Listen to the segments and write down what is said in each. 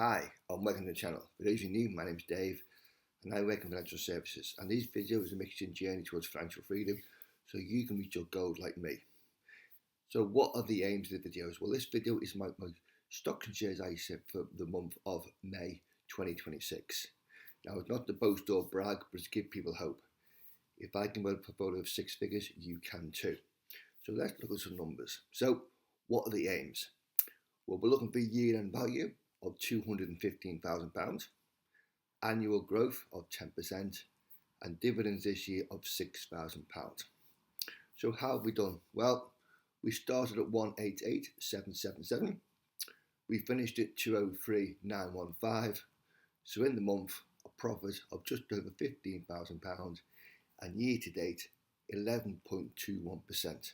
Hi, and welcome to the channel. For those who are new, my name is Dave and I work in financial services, and these videos are making a journey towards financial freedom so you can reach your goals like me. So what are the aims of the videos? Well, this video is my stocks and shares I set for the month of May 2026. Now, it's not to boast or brag, but to give people hope. If I can build a portfolio of six figures, you can too. So let's look at some numbers. So what are the aims? Well, we're looking for year-end value of £215,000, annual growth of 10%, and dividends this year of £6,000. So how have we done? Well, we started at 188,777. We finished at 203,915. So in the month, a profit of just over £15,000, and year to date, 11.21%.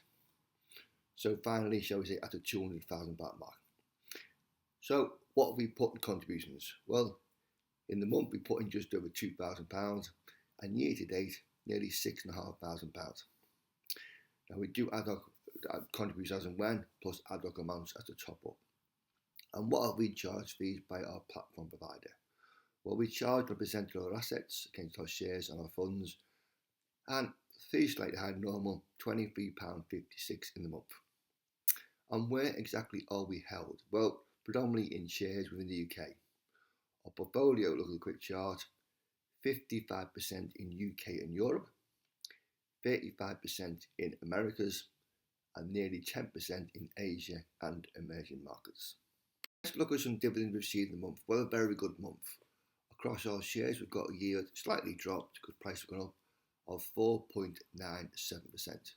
So finally, shall we say, at the £200,000 mark. So what have we put in contributions? Well, in the month we put in just over £2,000, and year to date nearly £6,500. Now we do ad hoc contributions as and when, plus ad hoc amounts as the top up. And what have we charged fees by our platform provider? Well, we charge a percentage of our assets against our shares and our funds, and fees slightly higher than normal, £23.56 in the month. And where exactly are we held? Well, predominantly in shares within the UK. Our portfolio, look at the quick chart, 55% in UK and Europe, 35% in Americas, and nearly 10% in Asia and emerging markets. Let's look at some dividends we've received in the month. Well, a very good month. Across our shares, we've got a yield slightly dropped because price has gone up of 4.97%.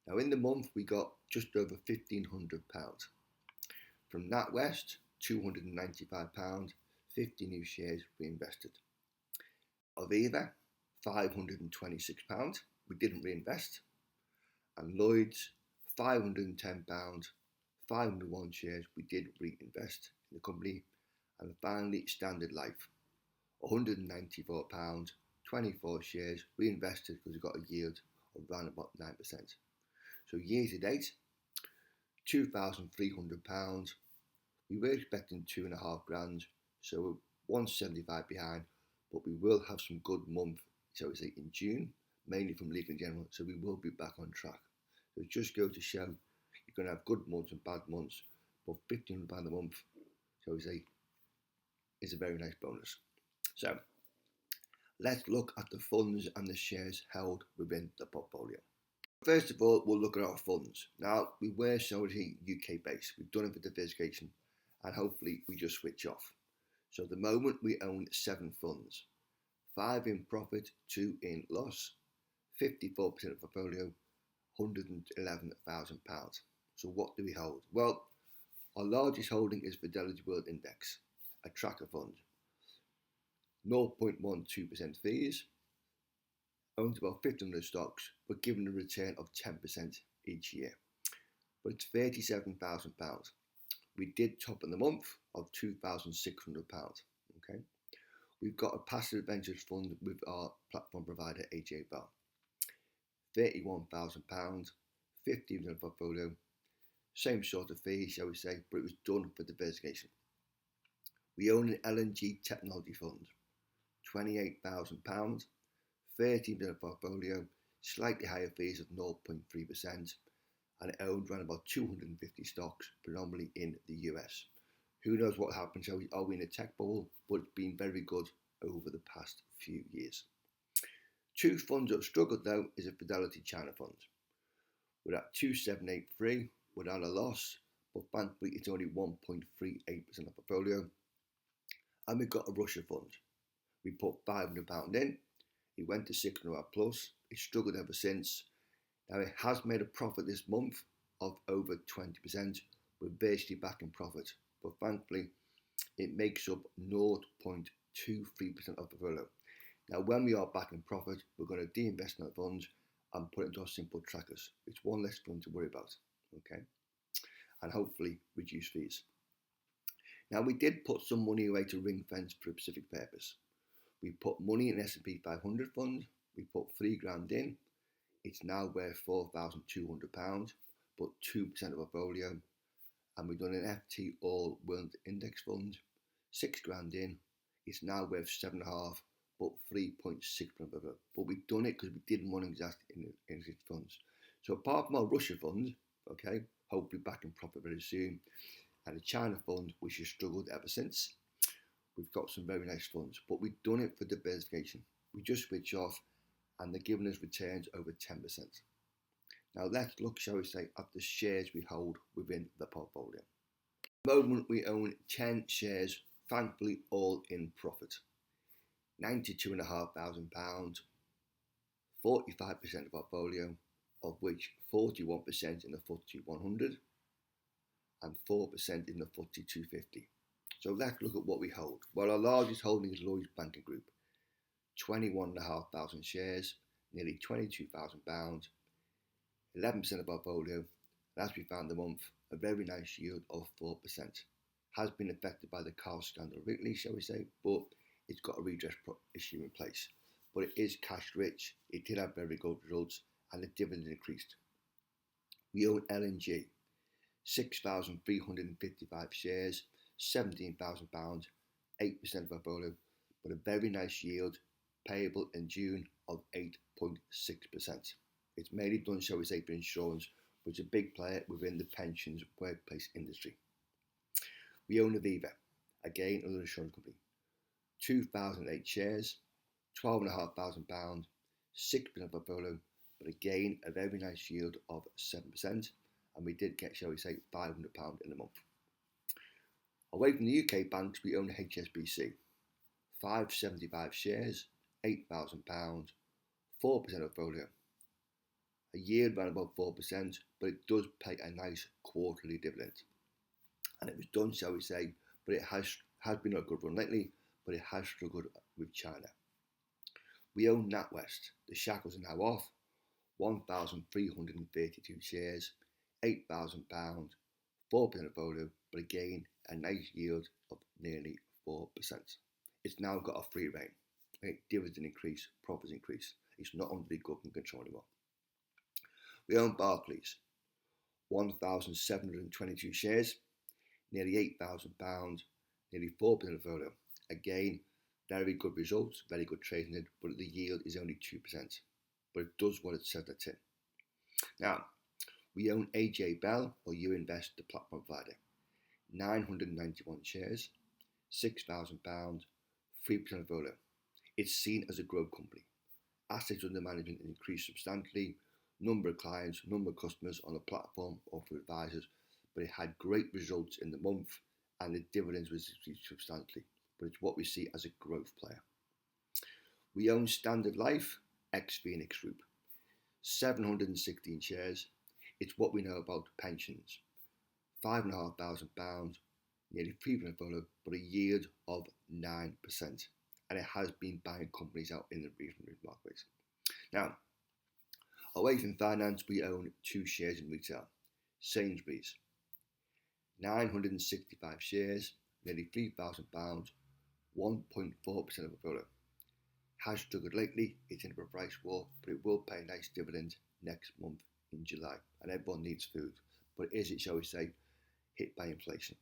Now in the month, we got just over £1,500. From NatWest, £295, 50 new shares reinvested. Aviva, £526, we didn't reinvest. And Lloyds, £510, 501 shares we did reinvest in the company. And finally, Standard Life, £194, 24 shares reinvested because we got a yield of around about 9%. So year to date, £2,300. We were expecting £2,500, so we're 175 behind, but we will have some good month, shall we say, in June, mainly from Legal and General, so we will be back on track. So it just goes to show you're going to have good months and bad months, but £1,500 a month, shall we say, is a very nice bonus. So let's look at the funds and the shares held within the portfolio. First of all, we'll look at our funds. Now, we were solely UK based. We've done it for diversification, and hopefully we just switch off. So at the moment we own 7 funds, 5 in profit, 2 in loss, 54% of the portfolio, £111,000. So what do we hold? Well, our largest holding is Fidelity World Index, a tracker fund, 0.12% fees, owns about 1,500 stocks, but given a return of 10% each year. But it's £37,000. We did top in the month of £2,600. Okay, we've got a passive ventures fund with our platform provider AJ Bell, £31,000, 15% of portfolio, same sort of fee, shall we say, but it was done for diversification. We own an LNG technology fund, £28,000, 13% of portfolio, slightly higher fees of 0.3%, and it owned around about 250 stocks, predominantly in the US. Who knows what happens? Are we in a tech bubble? But it's been very good over the past few years. 2 funds that have struggled though is a Fidelity China fund. We're at 2783 without a loss, but thankfully it's only 1.38% of portfolio. And we've got a Russia fund. We put £500 in. It went to 600 plus. It struggled ever since. Now it has made a profit this month of over 20%. We're basically back in profit, but thankfully it makes up 0.23% of the portfolio. Now when we are back in profit, we're going to de-invest in our funds and put it into our simple trackers. It's one less fund to worry about, okay? And hopefully reduce fees. Now we did put some money away to ring fence for a specific purpose. We put money in S&P 500 fund. We put £3,000 in. It's now worth £4,200, but 2% of our portfolio. And we've done an FT All World Index Fund, £6,000 in, it's now worth 7.5, but 3.6 per annum. But we've done it because we didn't want to invest in exit funds. So apart from our Russia fund, okay, hopefully back in profit very soon, and the China fund, which has struggled ever since, we've got some very nice funds. But we've done it for diversification. We just switch off, and they're giving us returns over 10%. Now let's look, shall we say, at the shares we hold within the portfolio. At the moment, we own 10 shares, thankfully all in profit. £92,500, 45% of portfolio, of which 41% in the FTSE 100 and 4% in the FTSE 250. So let's look at what we hold. Well, our largest holding is Lloyds Banking Group, 21,500 shares, nearly £22,000, 11% of our portfolio, and as we found the month, a very nice yield of 4%. Has been affected by the car scandal recently, shall we say, but it's got a redress issue in place. But it is cash rich, it did have very good results, and the dividend increased. We own LNG, 6,355 shares, £17,000, 8% of our portfolio, but a very nice yield, payable in June, of 8.6%. It's mainly done, shall we say, for insurance, but it's a big player within the pensions workplace industry. We own Aviva, again another insurance company, 2,008 shares, £12,500, 6% of our portfolio, but again a very nice yield of 7%, and we did get, shall we say, £500 in a month. Away from the UK banks, we own HSBC, 575 shares, £8,000, 4% of our portfolio. A yield around about 4%, but it does pay a nice quarterly dividend. And it was done, shall we say, but it has been a good run lately, but it has struggled with China. We own NatWest. The shackles are now off. 1,332 shares, £8,000, 4% of portfolio, but again a nice yield of nearly 4%. It's now got a free rein. Okay, dividend increase, profits increase. It's not under the government control anymore. We own Barclays, 1,722 shares, nearly £8,000, nearly 4% of the portfolio. Again, very good results, very good trading, but the yield is only 2%. But it does what it says the tin. Now, we own AJ Bell, or You Invest, the platform provider, 991 shares, £6,000, 3% of the portfolio. It's seen as a growth company. Assets under management increased substantially, number of clients, number of customers on the platform or for advisors, but it had great results in the month and the dividends was substantially, but it's what we see as a growth player. We own Standard Life, ex-Phoenix Group, 716 shares. It's what we know about pensions, £5,500, nearly 3% portfolio, but a yield of 9%. And it has been buying companies out in the regional marketplace. Now, away from finance, we own 2 shares in retail. Sainsbury's, 965 shares, nearly £3,000, 1.4% of the portfolio. Has struggled lately, it's in a price war, but it will pay a nice dividend next month in July. And everyone needs food, but is it, shall we say, hit by inflation?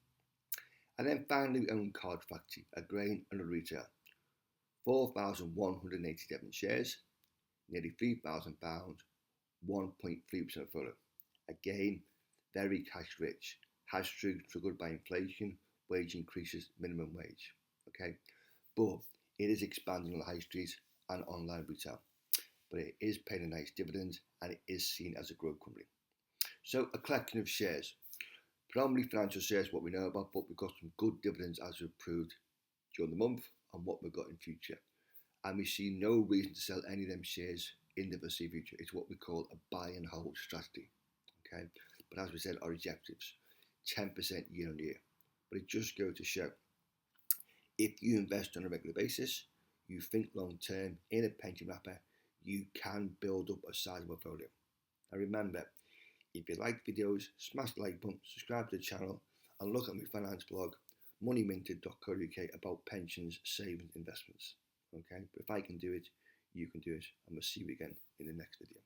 And then finally, we own Card Factory, a grain and a retail, 4,187 shares, nearly £3,000, 1.3% of the portfolio. Again, very cash rich, has struggled by inflation, wage increases, minimum wage. Okay, but it is expanding on the high streets and online retail. But it is paying a nice dividend and it is seen as a growth company. So a collection of shares, predominantly financial shares, what we know about, but we've got some good dividends as we've proved during the month and what we've got in future. And we see no reason to sell any of them shares in the foreseeable future. It's what we call a buy and hold strategy. Okay, but as we said, our objectives, 10% year on year. But it just goes to show, if you invest on a regular basis, you think long term in a pension wrapper, you can build up a sizable portfolio. And remember, if you like videos, smash the like button, subscribe to the channel, and look at my finance blog, moneyminted.co.uk, about pensions, savings, investments. Okay, but if I can do it, you can do it, and we'll see you again in the next video.